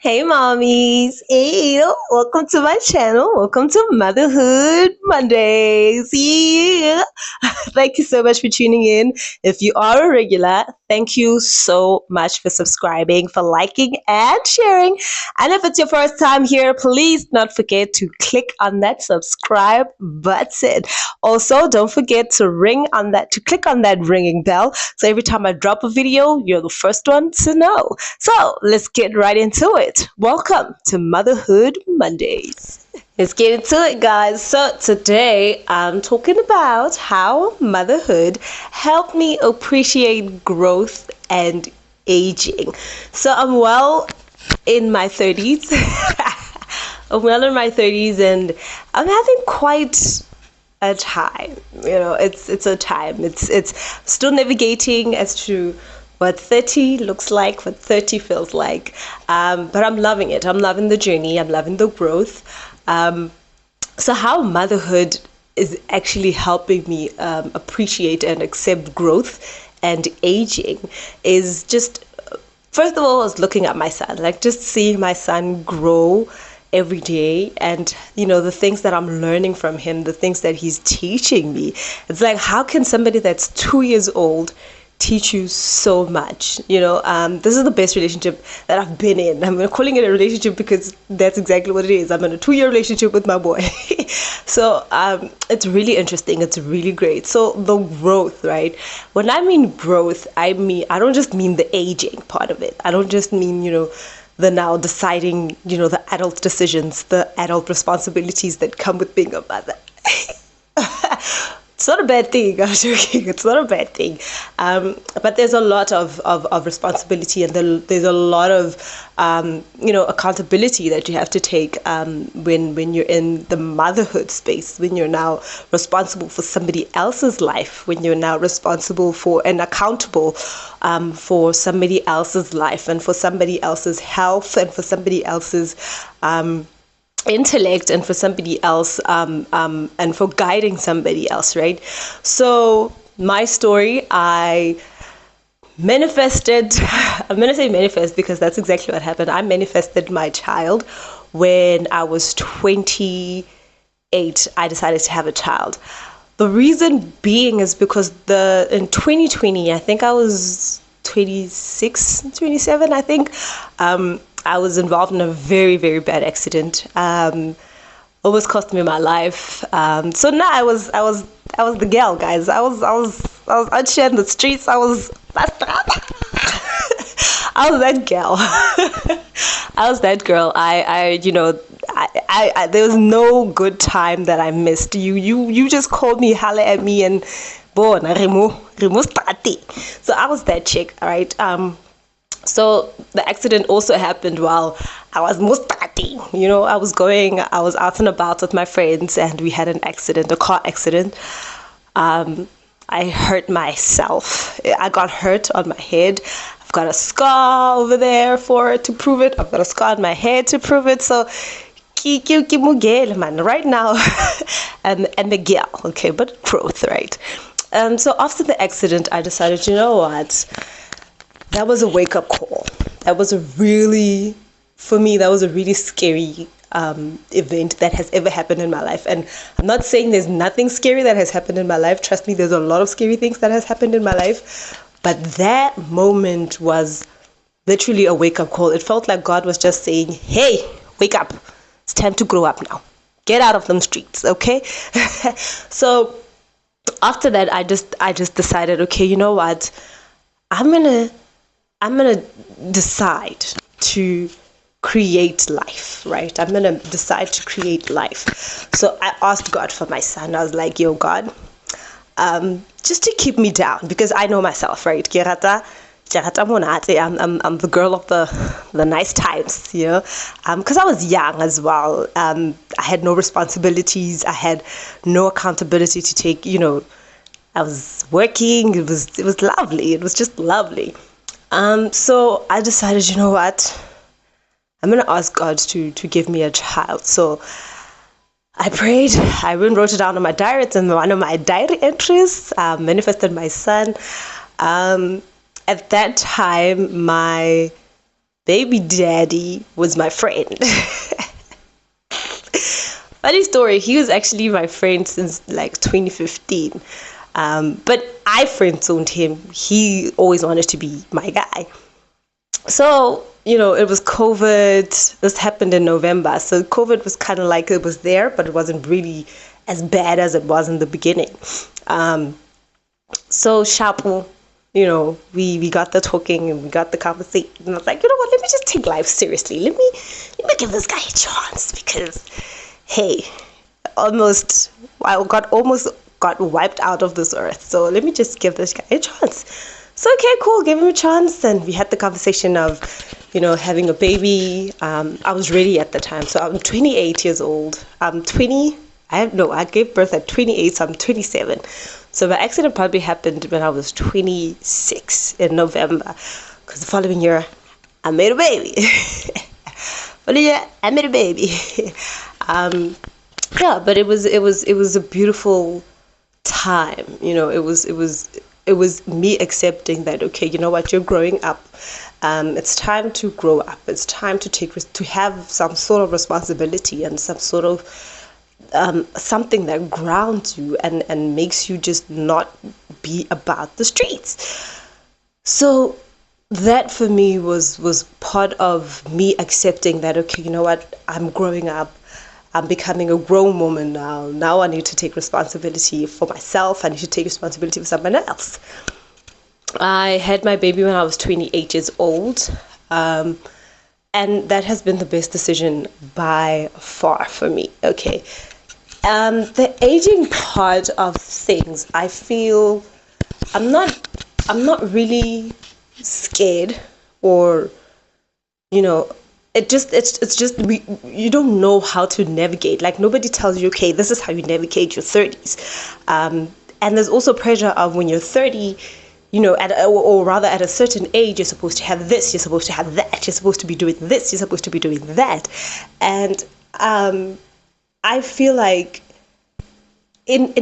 Hey mommies, hey, welcome to my channel. Welcome to Motherhood Mondays. Yeah. Thank you so much for tuning in. If you are a regular, thank you so much for subscribing, for liking and sharing. And if it's your first time here, please not forget to click on that subscribe button. Also, don't forget to click on that ringing bell. So every time I drop a video, you're the first one to know. So let's get right into it. Welcome to Motherhood Mondays. Let's get into it, guys. So today I'm talking about how motherhood helped me appreciate growth and aging. So in my 30s. I'm well in my 30s and I'm having quite a time. It's a time. It's still navigating as to what 30 looks like, what 30 feels like. But I'm loving it. I'm loving the journey. I'm loving the growth. So how motherhood is actually helping me appreciate and accept growth and aging is just, first of all, I was looking at my son, like just seeing my son grow every day, and the things that I'm learning from him, the things that he's teaching me. It's like, how can somebody that's 2 years old teach you so much? This is the best relationship that I've been in. I'm calling it a relationship because that's exactly what it is. I'm in a 2-year relationship with my boy. So it's really interesting. It's really great. So the growth, right? When I mean growth, I don't just mean the aging part of it. I don't just mean the now deciding, the adult decisions, the adult responsibilities that come with being a mother. It's not a bad thing. I'm joking. It's not a bad thing. But there's a lot of responsibility, and there's a lot of accountability that you have to take when you're in the motherhood space, when you're now responsible for somebody else's life, when you're now responsible for and accountable for somebody else's life and for somebody else's health and for somebody else's intellect and for somebody else and for guiding somebody else, right? So my story, I manifested, I'm going to say manifest because that's exactly what happened. I manifested my child when I was 28. I decided to have a child. The reason being is because in 2020, I think I was 26, 27, I think. I was involved in a very, very bad accident. Almost cost me my life. So now I was the girl, guys. I was out here in the streets. I was that girl. I was that girl. I there was no good time that I missed. You just called me, holla at me, and boy, Remo stati. So I was that chick, all right. So the accident also happened while I was mustating. I was out and about with my friends, and we had an accident, a car accident. I hurt myself. I got hurt on my head. I've got a scar over there to prove it. I've got a scar on my head to prove it. So, man, right now, and the girl, okay, but growth, right? So after the accident, I decided, you know what? That was a wake-up call. That was a really scary event that has ever happened in my life. And I'm not saying there's nothing scary that has happened in my life. Trust me, there's a lot of scary things that has happened in my life. But that moment was literally a wake-up call. It felt like God was just saying, hey, wake up. It's time to grow up now. Get out of them streets, okay? So after that, I just decided, okay, you know what? I'm gonna decide to create life, right? I'm gonna decide to create life. So I asked God for my son. I was like, yo, God, just to keep me down, because I know myself, right? I'm the girl of the nice times, because I was young as well. I had no responsibilities. I had no accountability to take. I was working. It was lovely. It was just lovely. So I decided, you know what? I'm gonna ask God to give me a child. So I prayed. I even wrote it down on my diary. It's in one of my diary entries. Manifested my son. At that time, my baby daddy was my friend. Funny story, he was actually my friend since like 2015. But I friend zoned him. He always wanted to be my guy. So, it was COVID. This happened in November. So COVID was kind of like it was there, but it wasn't really as bad as it was in the beginning. So Shapu, we got the talking and we got the conversation. And I was like, you know what? Let me just take life seriously. Let me give this guy a chance because, hey, I almost got wiped out of this earth. So let me just give this guy a chance. So okay, cool. Gave him a chance, and we had the conversation of, having a baby. I was ready at the time. So I'm 28 years old. I'm 20. I gave birth at 28, so I'm 27. So my accident probably happened when I was 26 in November, because the following year I made a baby. Yeah, but it was a beautiful time. It was me accepting that, okay, you know what, you're growing up. It's time to grow up. It's time to have some sort of responsibility and some sort of something that grounds you and makes you just not be about the streets. So that for me was part of me accepting that, okay, you know what, I'm growing up. I'm becoming a grown woman now. Now I need to take responsibility for myself. I need to take responsibility for someone else. I had my baby when I was 28 years old. And that has been the best decision by far for me. Okay. The aging part of things, I feel I'm not really scared, or it's just you don't know how to navigate. Like, nobody tells you, okay, this is how you navigate your 30s. And there's also pressure of when you're 30, or rather at a certain age, you're supposed to have this, you're supposed to have that, you're supposed to be doing this, you're supposed to be doing that. And I feel like in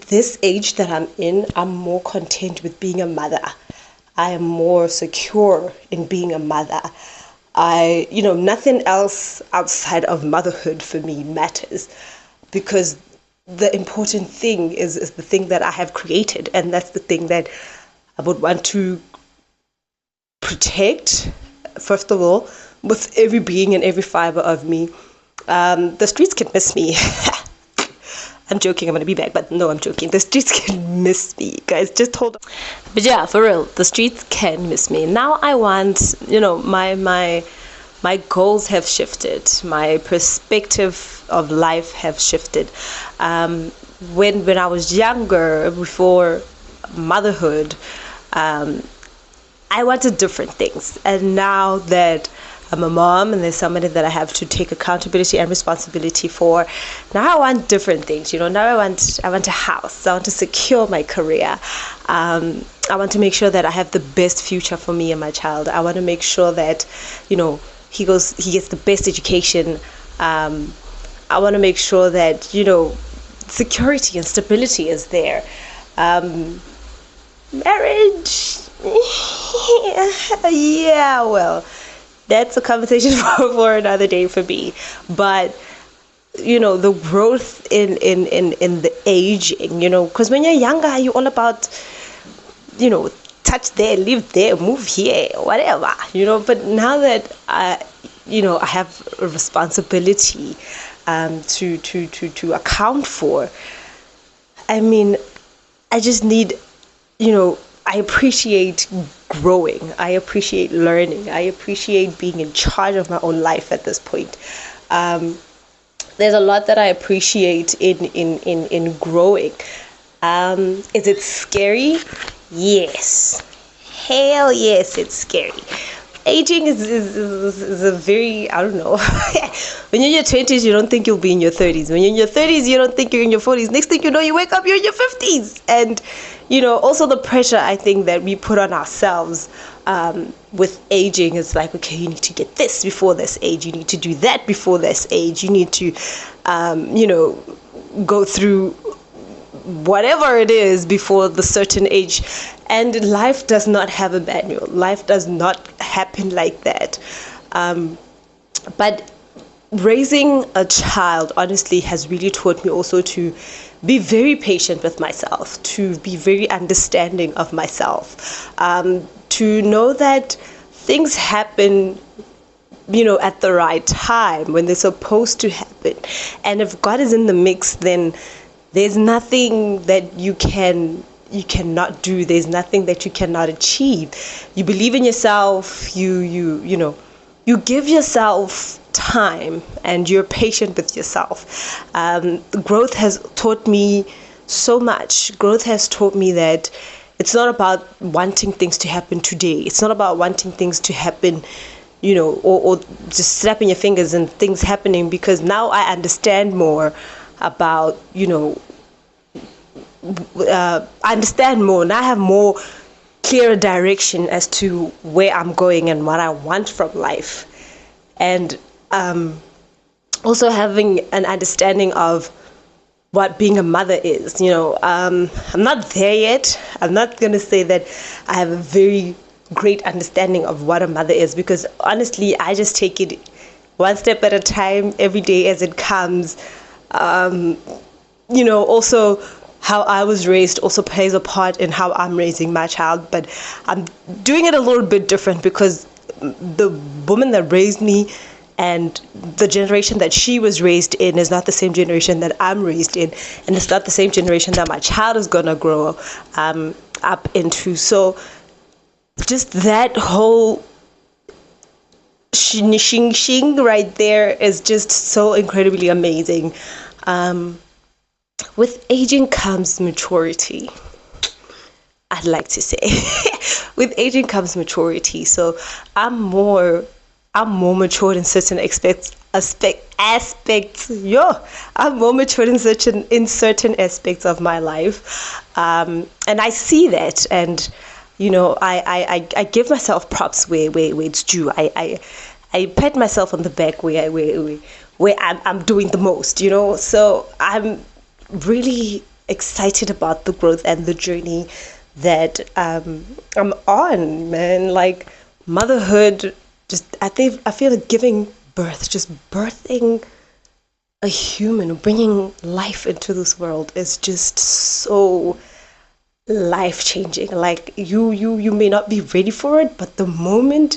this age that I'm in, I'm more content with being a mother. I am more secure in being a mother. Nothing else outside of motherhood for me matters, because the important thing is the thing that I have created, and that's the thing that I would want to protect, first of all, with every being and every fiber of me. The streets can miss me. I'm joking, I'm gonna be back, but no, I'm joking. The streets can miss me, guys. Just hold on. But yeah, for real, the streets can miss me. Now I want, my goals have shifted. My perspective of life have shifted. When I was younger, before motherhood, I wanted different things. And now that I'm a mom and there's somebody that I have to take accountability and responsibility for, now I want different things. Now I want a house. I want to secure my career. I want to make sure that I have the best future for me and my child. I want to make sure that, he gets the best education. I want to make sure that, security and stability is there. Marriage, yeah, well, that's a conversation for another day for me. But the growth in the aging, because when you're younger, you're all about, touch there, live there, move here, whatever, but now that I have a responsibility to account for, I just need, I appreciate growing. I appreciate learning. I appreciate being in charge of my own life at this point. There's a lot that I appreciate in growing. Is it scary? Yes. Hell yes, it's scary. Aging is a very, I don't know. When you're in your 20s, you don't think you'll be in your 30s. When you're in your 30s, you don't think you're in your 40s. Next thing you know, you wake up, you're in your 50s. And, also the pressure, I think, that we put on ourselves with aging is like, okay, you need to get this before this age. You need to do that before this age. You need to, go through whatever it is before the certain age. And life does not have a manual. Life does not happen like that. But raising a child honestly has really taught me also to be very patient with myself, to be very understanding of myself, to know that things happen, at the right time when they're supposed to happen. And if God is in the mix, then there's nothing that you cannot do. There's nothing that you cannot achieve. You believe in yourself. You give yourself time, and you're patient with yourself. Growth has taught me so much. Growth has taught me that it's not about wanting things to happen today. It's not about wanting things to happen, or just snapping your fingers and things happening, because now I understand more about, I understand more, and I have more clearer direction as to where I'm going and what I want from life. And also having an understanding of what being a mother is. I'm not there yet. I'm not going to say that I have a very great understanding of what a mother is, because honestly, I just take it one step at a time, every day as it comes. Also how I was raised also plays a part in how I'm raising my child, but I'm doing it a little bit different because the woman that raised me and the generation that she was raised in is not the same generation that I'm raised in, and it's not the same generation that my child is gonna grow up into. So just that whole shing right there is just so incredibly amazing. With aging comes maturity, I'd like to say. With aging comes maturity. So I'm more matured in certain aspects. I'm more matured in certain aspects of my life, and I see that, and I give myself props where it's due. I pat myself on the back where I'm doing the most. So I'm really excited about the growth and the journey that I'm on, man. Like motherhood, I feel like giving birth, just birthing a human, bringing life into this world is just so life changing. Like you may not be ready for it, but the moment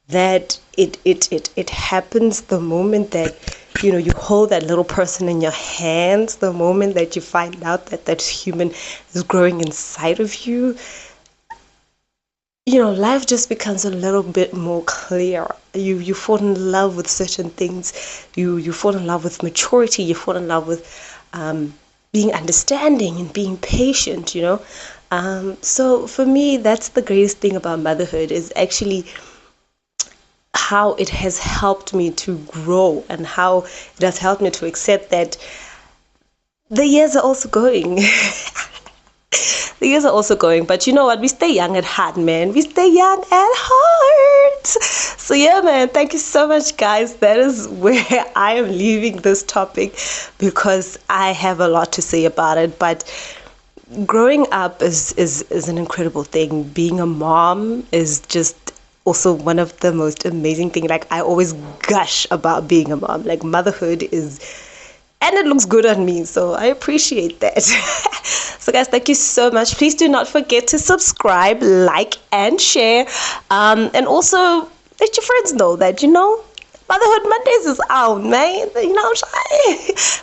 that it happens, the moment that you hold that little person in your hands, the moment that you find out that human is growing inside of you, life just becomes a little bit more clear. You fall in love with certain things. You fall in love with maturity. You fall in love with being understanding and being patient. So for me, that's the greatest thing about motherhood, is actually how it has helped me to grow and how it has helped me to accept that the years are also going. The years are also going, but you know what? We stay young at heart, man. We stay young at heart. So yeah, man, thank you so much, guys. That is where I am leaving this topic, because I have a lot to say about it. But growing up is an incredible thing. Being a mom is just also one of the most amazing things. Like, I always gush about being a mom. Like, motherhood is, and it looks good on me, so I appreciate that. So guys, thank you so much. Please do not forget to subscribe, like, and share, and also let your friends know that Motherhood Mondays is out, man.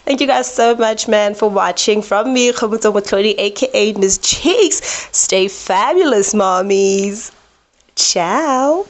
Thank you guys so much, man, for watching. From me, Khumuto Matlodi, aka Miss Cheeks. Stay fabulous, mommies. Ciao.